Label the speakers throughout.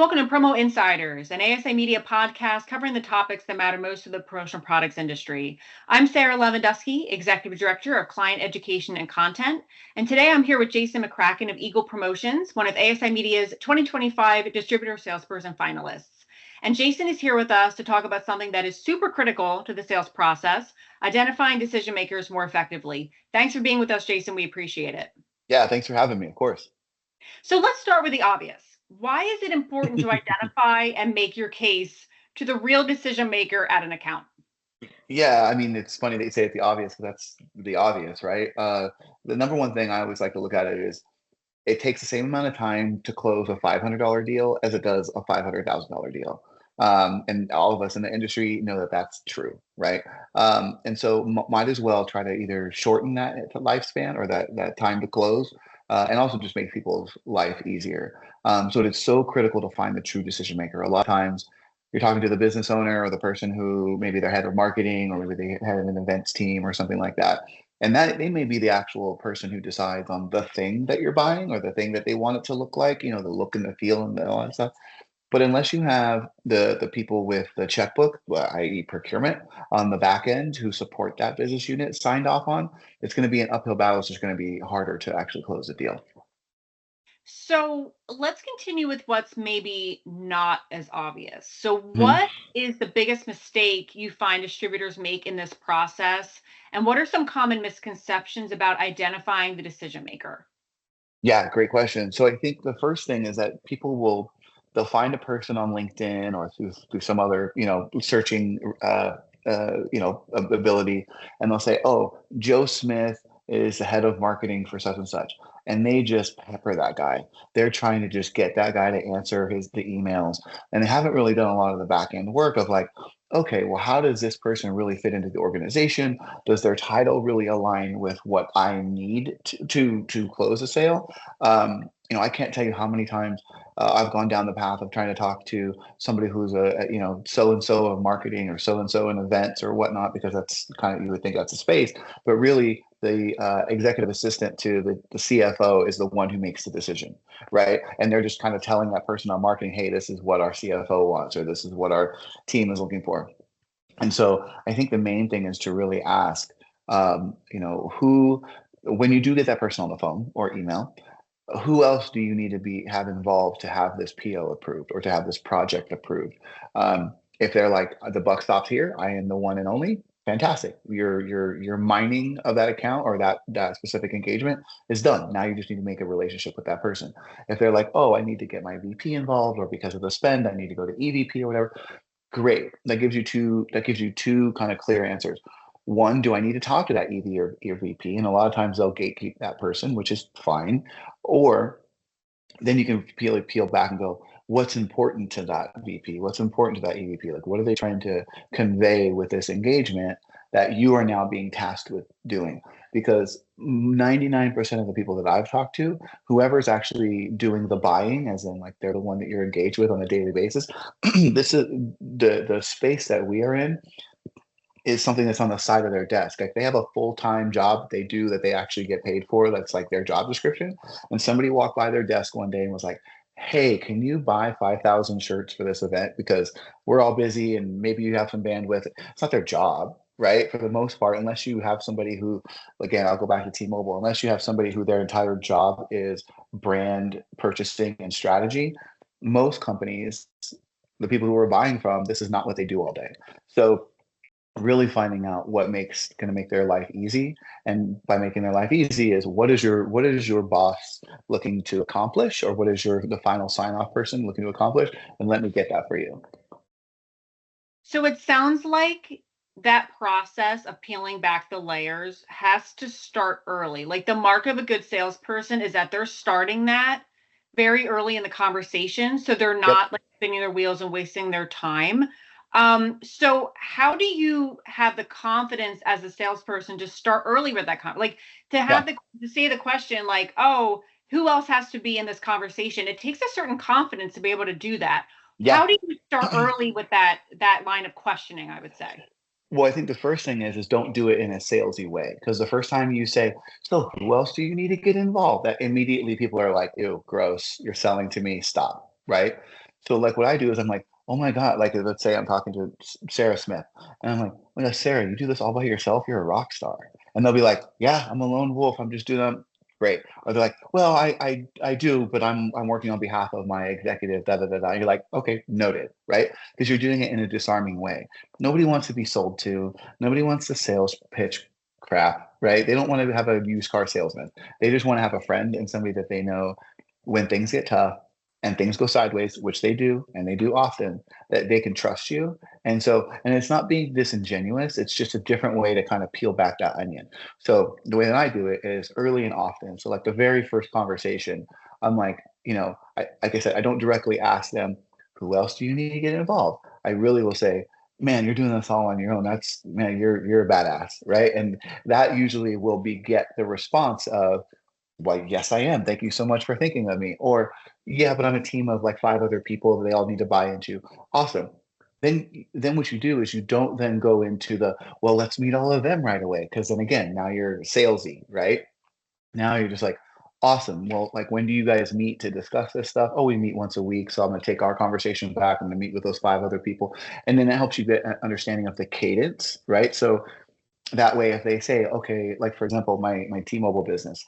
Speaker 1: welcome to Promo Insiders, an ASI Media podcast covering the topics that matter most to the promotional products industry. I'm Sarah Lewandowski, Executive Director of Client Education and Content, and today I'm here with Jason McCracken of Eagle Promotions, one of ASI Media's 2025 Distributor Salesperson Finalists. And Jason is here with us to talk about something that is super critical to the sales process, identifying decision makers more effectively. Thanks for being with us, Jason. We appreciate it.
Speaker 2: Yeah, thanks for having me, of course.
Speaker 1: So let's start with the obvious. Why is it important to identify and make your case to the real decision maker at an account?
Speaker 2: Yeah, I mean, it's funny that you say it's the obvious because that's the obvious, right? The number one thing I always like to look at it is it takes the same amount of time to close a $500 deal as it does a $500,000 deal. And all of us in the industry know that that's true, right? And so might as well try to either shorten that lifespan or that time to close, and also just make people's life easier. So it's so critical to find the true decision maker. A lot of times you're talking to the business owner or the person who maybe they're head of marketing or maybe they have an events team or something like that. And that they may be the actual person who decides on the thing that you're buying or the thing that they want it to look like, the look and the feel and all that stuff. But unless you have the people with the checkbook, i.e. procurement, on the back end who support that business unit signed off on, it's going to be an uphill battle. It's just going to be harder to actually close the deal.
Speaker 1: So let's continue with what's maybe not as obvious. So what is the biggest mistake you find distributors make in this process? And what are some common misconceptions about identifying the decision maker?
Speaker 2: Yeah, great question. So I think the first thing is that they'll find a person on LinkedIn or through some other, searching, ability, and they'll say, "Oh, Joe Smith is the head of marketing for such and such," and they just pepper that guy. They're trying to just get that guy to answer the emails, and they haven't really done a lot of the back end work of like, okay, well, how does this person really fit into the organization? Does their title really align with what I need to close a sale? I can't tell you how many times I've gone down the path of trying to talk to somebody who's so and so of marketing or so and so in events or whatnot, because that's kind of, you would think that's a space, but really the executive assistant to the CFO is the one who makes the decision, right? And they're just kind of telling that person on marketing, hey, this is what our CFO wants, or this is what our team is looking for. And so I think the main thing is to really ask, who, when you do get that person on the phone or email, who else do you need to have involved to have this PO approved or to have this project approved? If they're like, the buck stops here, I am the one and only, fantastic. Your mining of that account or that specific engagement is done. Now you just need to make a relationship with that person. If they're like, oh, I need to get my VP involved, or because of the spend, I need to go to EVP or whatever, great. That gives you two kind of clear answers. One, do I need to talk to that EV or VP? And a lot of times they'll gatekeep that person, which is fine. Or then you can peel back and go, what's important to that VP? What's important to that EVP? Like, what are they trying to convey with this engagement that you are now being tasked with doing? Because 99% of the people that I've talked to, whoever's actually doing the buying, as in like they're the one that you're engaged with on a daily basis, this is the space that we are in is something that's on the side of their desk. Like they have a full-time job they do that they actually get paid for. That's like their job description. And somebody walked by their desk one day and was like, hey, can you buy 5,000 shirts for this event? Because we're all busy and maybe you have some bandwidth. It's not their job, right? For the most part, unless you have somebody who, again, I'll go back to T-Mobile, unless you have somebody who their entire job is brand purchasing and strategy, most companies, the people who are buying from, this is not what they do all day. So really finding out what makes going to make their life easy, and by making their life easy is what is your boss looking to accomplish, or what is the final sign-off person looking to accomplish, and let me get that for you.
Speaker 1: So it sounds like that process of peeling back the layers has to start early. Like the mark of a good salesperson is that they're starting that very early in the conversation, so they're not like spinning their wheels and wasting their time. So how do you have the confidence as a salesperson to start early with that like to have to say the question like, oh, who else has to be in this conversation? It takes a certain confidence to be able to do that. How do you start early with that line of questioning, I would say?
Speaker 2: Well, I think the first thing is don't do it in a salesy way, because the first time you say, so who else do you need to get involved? That immediately people are like, ew, gross, you're selling to me, stop, right? So like what I do is I'm like, oh my God, like let's say I'm talking to Sarah Smith and I'm like, oh yeah, Sarah, you do this all by yourself? You're a rock star. And they'll be like, yeah, I'm a lone wolf. I'm just doing them. Great. Or they're like, well, I do, but I'm working on behalf of my executive, da da da da. You're like, okay, noted, right? Because you're doing it in a disarming way. Nobody wants to be sold to. Nobody wants the sales pitch crap, right? They don't want to have a used car salesman. They just want to have a friend and somebody that they know when things get tough and things go sideways, which they do, and they do often, that they can trust you. And so, and it's not being disingenuous, it's just a different way to kind of peel back that onion. So the way that I do it is early and often. So like the very first conversation, I'm like, like I said, I don't directly ask them, who else do you need to get involved? I really will say, man, you're doing this all on your own. That's, man, you're a badass, right? And that usually will beget the response of, well, yes, I am. Thank you so much for thinking of me. Or, yeah, but I'm a team of like five other people that they all need to buy into. Awesome. Then what you do is you don't then go into the, well, let's meet all of them right away. Cause then again, now you're salesy, right? Now you're just like, awesome. Well, like when do you guys meet to discuss this stuff? Oh, we meet once a week. So I'm going to take our conversation back. I'm going to meet with those five other people. And then it helps you get an understanding of the cadence, right? So that way, if they say, okay, like for example, my T-Mobile business,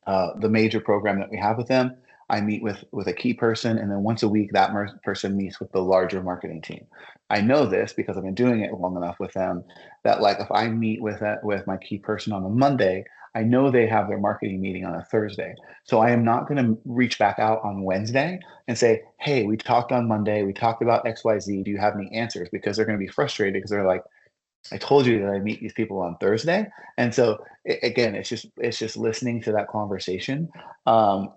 Speaker 2: the major program that we have with them, I meet with a key person, and then once a week that person meets with the larger marketing team. I know this because I've been doing it long enough with them that like if I meet with my key person on a Monday, I know they have their marketing meeting on a Thursday. So I am not going to reach back out on Wednesday and say, hey, we talked on Monday, we talked about XYZ. Do you have any answers? Because they're going to be frustrated because they're like, I told you that I meet these people on Thursday. And so again, it's just listening to that conversation, and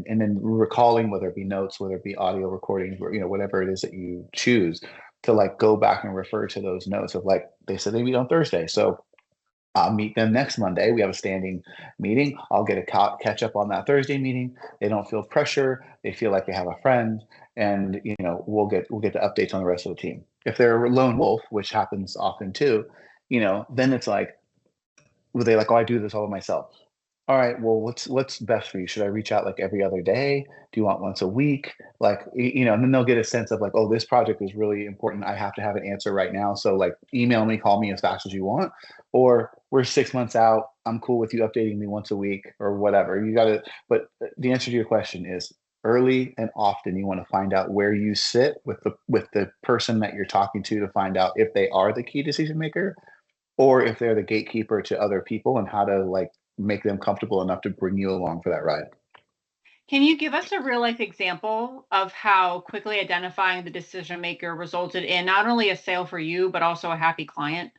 Speaker 2: then recalling, whether it be notes, whether it be audio recordings, or whatever it is that you choose, to like go back and refer to those notes of like they said they meet on Thursday. So I'll meet them next Monday. We have a standing meeting. I'll get a catch up on that Thursday meeting. They don't feel pressure. They feel like they have a friend, and we'll get the updates on the rest of the team. If they're a lone wolf, which happens often too, then it's like, were they like, oh, I do this all by myself? All right, well, what's best for you? Should I reach out like every other day? Do you want once a week? Like, and then they'll get a sense of like, oh, this project is really important. I have to have an answer right now. So like, email me, call me as fast as you want. Or we're 6 months out. I'm cool with you updating me once a week or whatever. You got to, but the answer to your question is early and often. You want to find out where you sit with the person that you're talking to find out if they are the key decision maker or if they're the gatekeeper to other people, and how to like make them comfortable enough to bring you along for that ride.
Speaker 1: Can you give us a real life example of how quickly identifying the decision maker resulted in not only a sale for you, but also a happy client?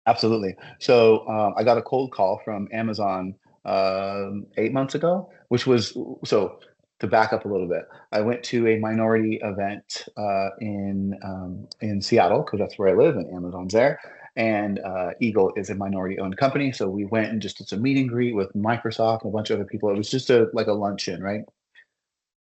Speaker 2: Absolutely. So I got a cold call from Amazon 8 months ago, which was, so to back up a little bit. I went to a minority event in Seattle because that's where I live, and Amazon's there. And Eagle is a minority owned company, so we went and just did some meet and greet with Microsoft and a bunch of other people. It was just like a luncheon, right?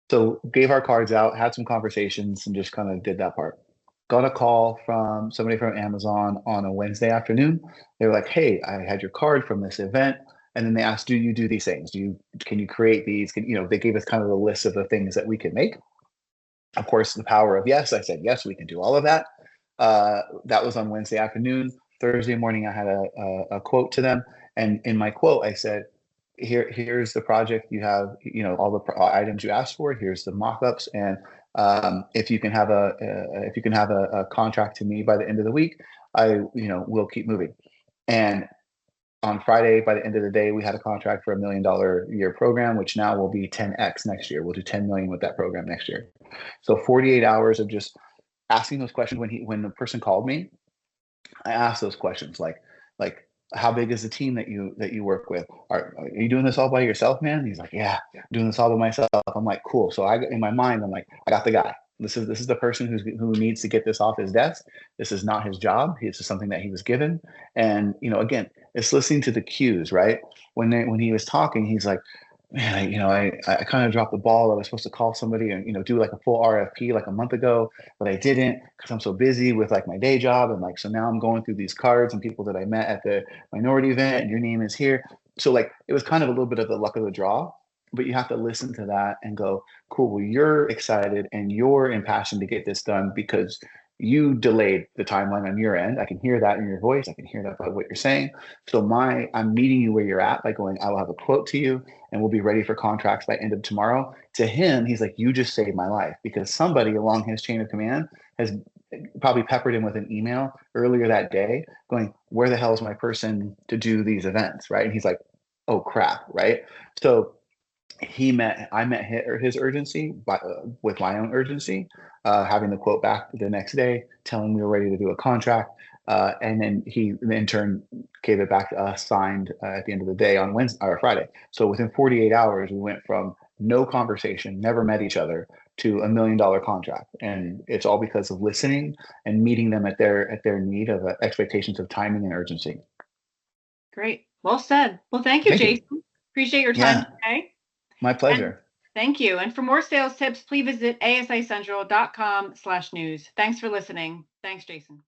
Speaker 2: So gave our cards out, had some conversations, and just kind of did that part. Got a call from somebody from Amazon on a Wednesday afternoon. They were like, "Hey, I had your card from this event." And then they asked, "Do you do these things? Can you create these? They gave us kind of the list of the things that we could make. Of course, the power of yes. I said, yes, we can do all of that. That was on Wednesday afternoon. Thursday morning, I had a quote to them. And in my quote, I said, here's the project. You have, all the items you asked for. Here's the mock-ups. And if you can have a contract to me by the end of the week, we'll keep moving. And on Friday, by the end of the day, we had a contract for $1 million year program, which now will be 10x next year. We'll do 10 million with that program next year. So 48 hours of just asking those questions. When the person called me, I asked those questions like how big is the team that you work with? Are you doing this all by yourself, man? He's like, yeah, I'm doing this all by myself. I'm like, cool. So in my mind, I'm like, I got the guy. This is the person who needs to get this off his desk. This is not his job. This is something that he was given. And again, it's listening to the cues, right? When he was talking, he's like, man, I kind of dropped the ball. I was supposed to call somebody and do like a full RFP like a month ago, but I didn't because I'm so busy with like my day job, and like so now I'm going through these cards and people that I met at the minority event, and your name is here. So like it was kind of a little bit of the luck of the draw, but you have to listen to that and go, cool, well, you're excited and you're impassioned to get this done because you delayed the timeline on your end. I can hear that in your voice. I can hear that by what you're saying. So I'm meeting you where you're at by going, I will have a quote to you and we'll be ready for contracts by end of tomorrow. To him, he's like, you just saved my life, because somebody along his chain of command has probably peppered him with an email earlier that day going, where the hell is my person to do these events? Right. And he's like, oh crap. Right. So I met his urgency with my own urgency, having the quote back the next day, telling me we were ready to do a contract. And then he, in turn, gave it back to us signed at the end of the day on Wednesday or Friday. So within 48 hours, we went from no conversation, never met each other, to $1 million contract. And it's all because of listening and meeting them at their need of expectations of timing and urgency.
Speaker 1: Great. Well said. Well, thank you,
Speaker 2: Thank you.
Speaker 1: Jason. Appreciate your time
Speaker 2: Yeah,
Speaker 1: today.
Speaker 2: my
Speaker 1: And
Speaker 2: pleasure.
Speaker 1: thank you. And for more sales tips, please visit asicentral.com/news. Thanks for listening. Thanks, Jason.